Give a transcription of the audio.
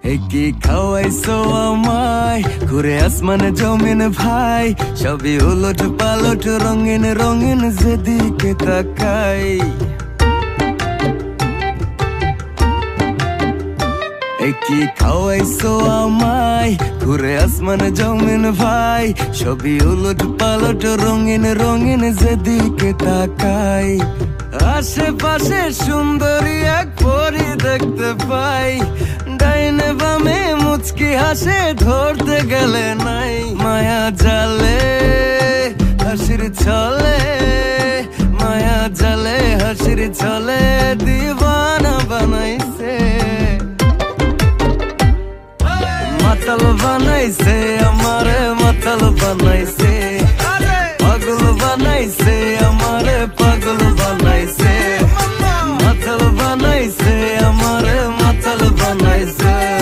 কি খাওয়াইছো আমায় ঘুরে আসমানে জমিন ভাই, সবই উলট পালট রঙিন রঙিন যেদিকে তাকাই। কি খাওয়াইছো আমায় ঘুরে আসমানে জমিন ভাই, সবই উলট পালট রঙিন রঙিন যেদিকে তাকাই। আশেপাশে সুন্দরী এক পরী দেখতে পাই, ডাইনে বামে মুচকি হাসে ধরতে গেলে নাই। মায়া জালে হাসির ছলে, মায়া জালে হাসির ছলে দিবানা বানাইছে। মাতাল বানাইছে আমারে মাতাল বানাইছে, পাগল বানাইছে